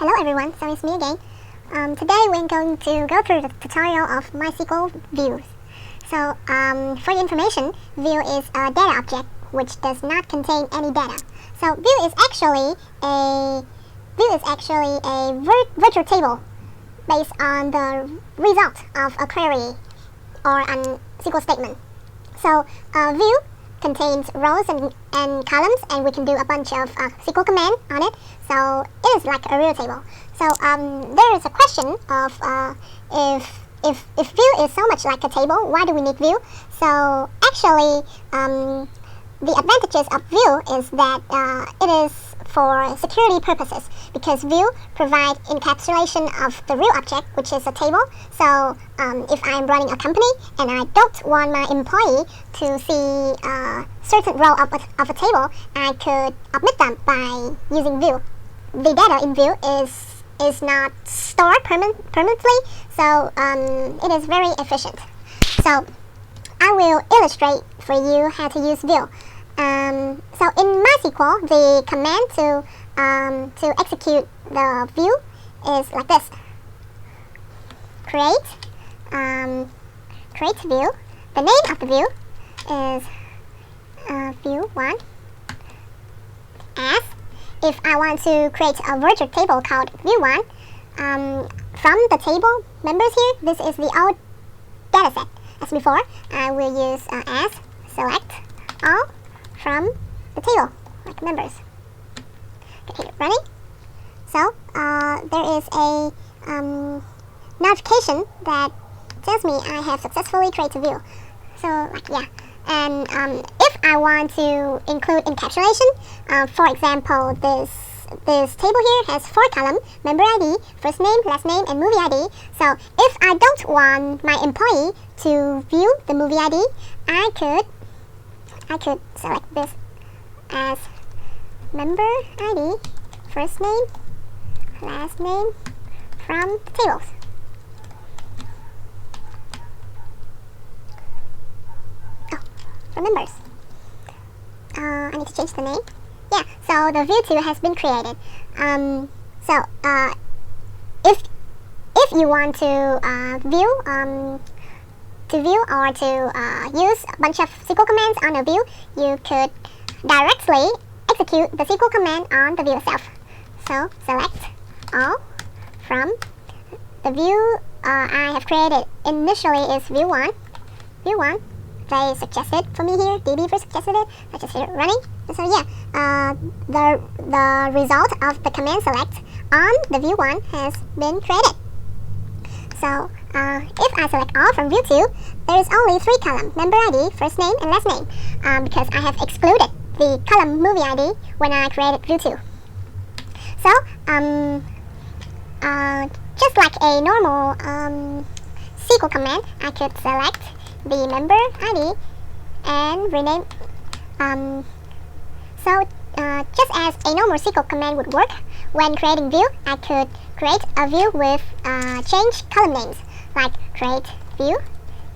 Hello everyone, so it's me again. Today we're going to go through the tutorial of MySQL views. So for your information, view is a data object which does not contain any data. So view is actually a virtual table based on the result of a query or a SQL statement. So view contains rows and columns, and we can do a bunch of SQL command on it. So it is like a real table. So there is a question of if view is so much like a table, why do we need view? So actually, the advantages of view is that it is for security purposes, because view provides encapsulation of the real object, which is a table. So if I'm running a company and I don't want my employee to see a certain row of a table, I could omit them by using view. The data in view is not stored permanently, so it is very efficient. So I will illustrate for you how to use view. So in MySQL, the command to execute the view is like this: create view. The name of the view is view1. As if I want to create a virtual table called view1, from the table members here, this is the old dataset. As before, I will use as select all from the table, like members. Okay, hit running. So there is a notification that tells me I have successfully created a view. So like yeah, and if I want to include encapsulation, for example, this table here has 4 columns: member ID, first name, last name, and movie ID. So if I don't want my employee to view the movie ID, I could select this as member ID, first name, last name from the tables. Oh, from members. I need to change the name. Yeah, so the view 2 has been created. If you want to view or to use a bunch of SQL commands on a view, you could directly execute the SQL command on the view itself. So select all from the view I have created. Initially is view1. View1. They suggested for me here. DB suggested it. I just hit running. And so yeah, the result of the command select on the view1 has been created. So if I select all from view 2, there is only 3 columns: member ID, first name, and last name, because I have excluded the column movie ID when I created view 2. So just like a normal SQL command, I could select the member ID and rename. So just as a normal SQL command would work, when creating view, I could create a view with change column names, like create view,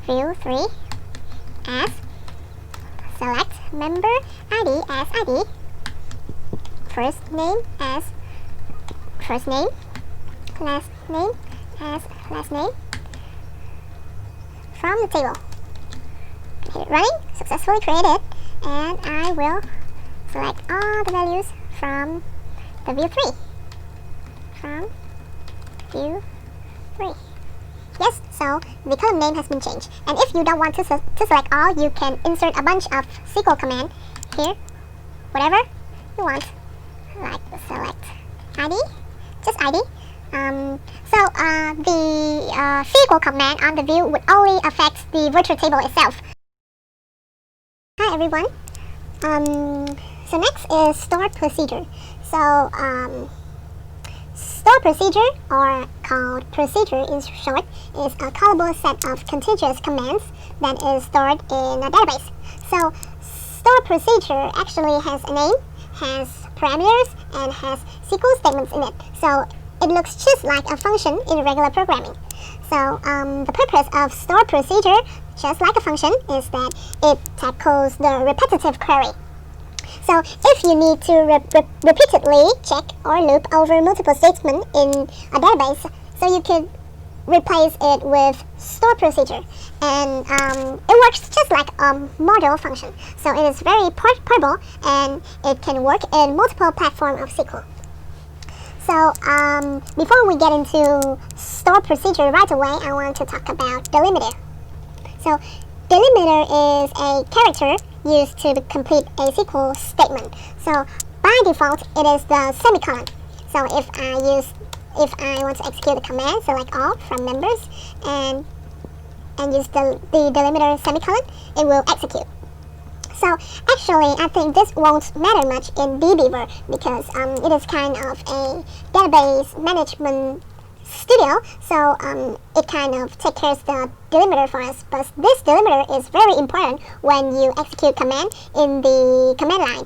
view 3 as, select member ID as ID, first name as first name, last name as last name from the table. Hit it running, successfully created, and I will select all the values from the view 3. From view 3. Yes, so the column name has been changed. And if you don't want to select all, you can insert a bunch of SQL command here, whatever you want, like select ID, just ID. So the SQL command on the view would only affect the virtual table itself. Hi everyone. So next is store procedure. So store procedure, or called procedure in short, is a callable set of contiguous commands that is stored in a database. So store procedure actually has a name, has parameters, and has SQL statements in it. So it looks just like a function in regular programming. So the purpose of store procedure, just like a function, is that it tackles the repetitive query. So if you need to repeatedly check or loop over multiple statements in a database, so you could replace it with store procedure, and it works just like a model function. So it is very portable and it can work in multiple platforms of SQL. So before we get into store procedure right away, I want to talk about delimiter. So delimiter is a character used to complete a SQL statement. So by default, it is the semicolon. So if I want to execute the command, select all from members and use the delimiter semicolon, it will execute. So actually, I think this won't matter much in dbeaver because it is kind of a database management studio, so it kind of takes care of the delimiter for us. But this delimiter is very important when you execute command in the command line.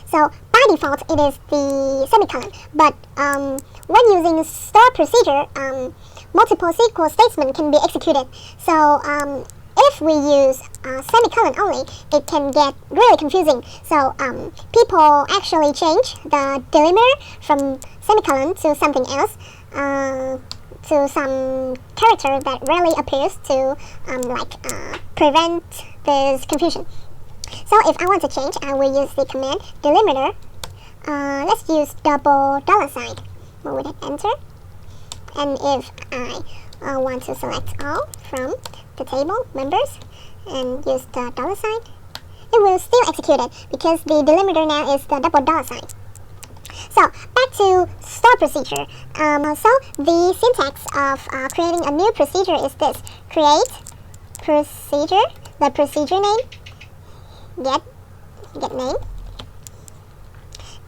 So by default, it is the semicolon. But when using store procedure, multiple SQL statements can be executed. So if we use semicolon only, it can get really confusing. So people actually change the delimiter from semicolon to something else, to some character that rarely appears to prevent this confusion. So if I want to change, I will use the command delimiter. Let's use double $. We'll hit enter. And if I want to select all from the table members and use the $, it will still execute it because the delimiter now is the double $. So back to store procedure. So the syntax of creating a new procedure is this: create procedure, the procedure name, get name,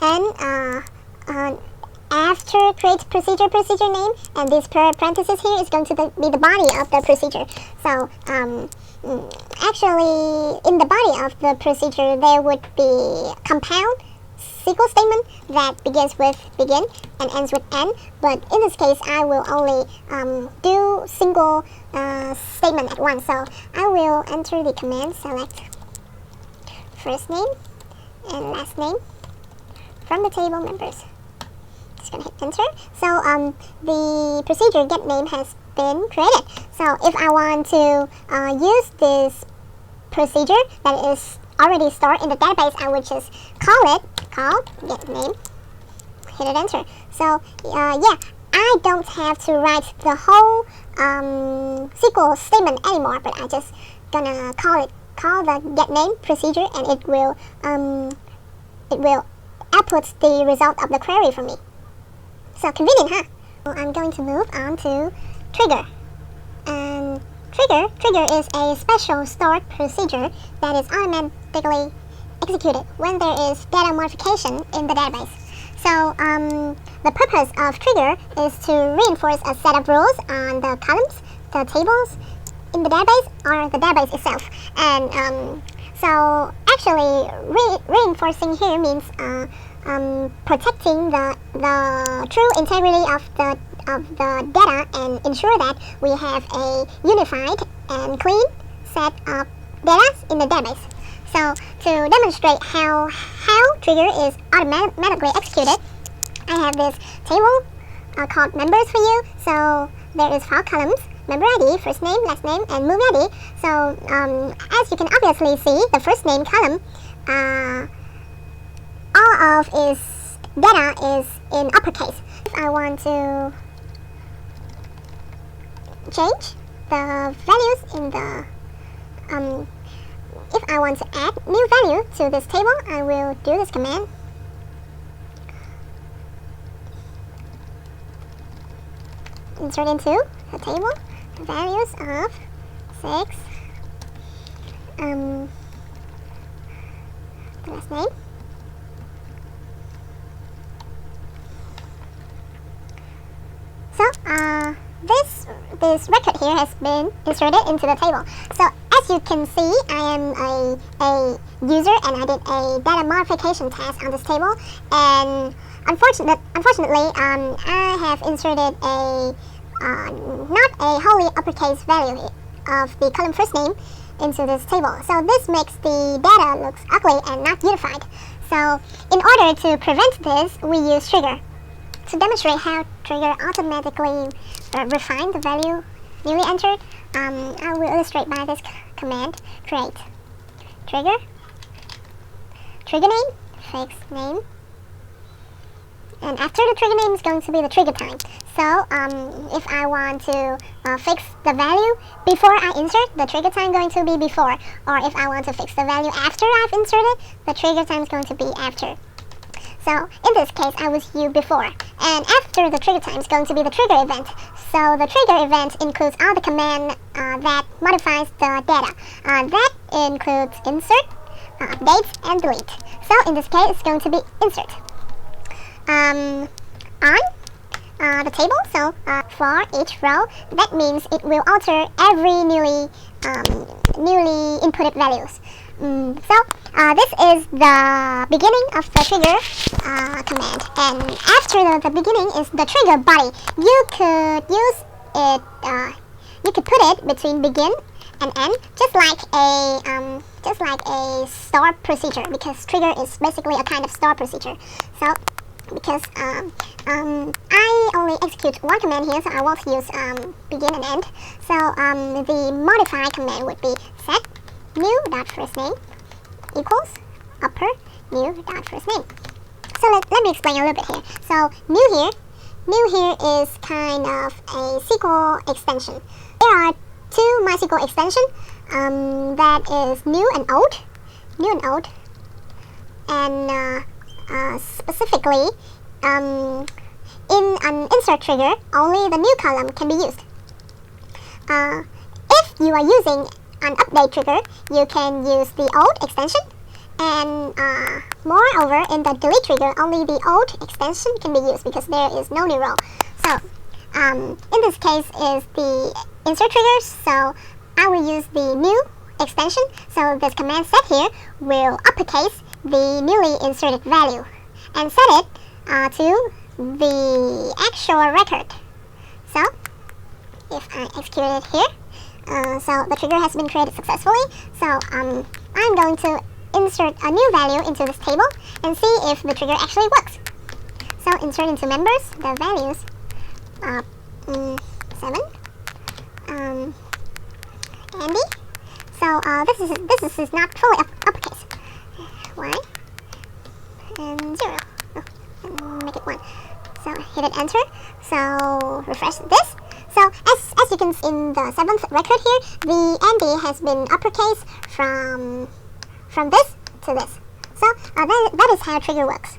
and after create procedure name, and this parenthesis here is going to be the body of the procedure. So actually, in the body of the procedure, there would be compound SQL statement that begins with begin and ends with end. But in this case, I will only do single statement at once. So I will enter the command select first name and last name from the table members. Just gonna hit enter. So the procedure get name has been created. So if I want to use this procedure that is already stored in the database, I would just call get name, hit it enter. So yeah, I don't have to write the whole SQL statement anymore, but I just gonna call the get name procedure, and it will output the result of the query for me. So convenient, huh? So I'm going to move on to trigger. And trigger is a special stored procedure that is automatically executed when there is data modification in the database. So the purpose of trigger is to reinforce a set of rules on the columns, the tables in the database, or the database itself. And so actually reinforcing here means protecting the true integrity of the data and ensure that we have a unified and clean set of data in the database. So to demonstrate how trigger is automatically executed, I have this table called members for you. So there is 4 columns: member ID, first name, last name, and move ID. So as you can obviously see, the first name column, all of its data is in uppercase. If I want to change the values in the if I want to add new value to this table, I will do this command. Insert into the table the values of 6, the last name, so this record here has been inserted into the table. So as you can see, I am a user and I did a data modification task on this table, and unfortunately I have inserted a not a wholly uppercase value of the column first name into this table. So this makes the data look ugly and not unified. So in order to prevent this, we use trigger. To demonstrate how trigger automatically refine the value newly entered, I will illustrate by this command: create trigger, trigger name, fixed name, and after the trigger name is going to be the trigger time. So if I want to fix the value before I insert, the trigger time going to be before, or if I want to fix the value after I've inserted, the trigger time is going to be after. So in this case, I was use before, and after the trigger time is going to be the trigger event. So the trigger event includes all the command that modifies the data. That includes insert, update, and delete. So in this case, it's going to be insert. On the table, so for each row, that means it will alter every newly inputted values. This is the beginning of the trigger command, and after the beginning is the trigger body. You could use it. You could put it between begin and end, just like a store procedure, because trigger is basically a kind of store procedure. So because I only execute one command here, so I won't use begin and end. So the modify command would be set new.firstName equals upper new.firstName. So let me explain a little bit here. So new here is kind of a SQL extension. There are two MySQL extensions, that is new and old, and specifically in an insert trigger, only the new column can be used. If you are using an update trigger, you can use the old extension, and moreover, in the delete trigger, only the old extension can be used because there is no new row. So in this case is the insert trigger, so I will use the new extension. So this command set here will uppercase the newly inserted value and set it to the actual record. So if I execute it here, so the trigger has been created successfully. So I'm going to insert a new value into this table and see if the trigger actually works. So insert into members the values 7, Andy. So this is not fully uppercase. 1 and 0. Make it 1. So hit it enter. So refresh this. So as you can see in the 7th record here, the Andy has been uppercase from this to this. So that is how trigger works.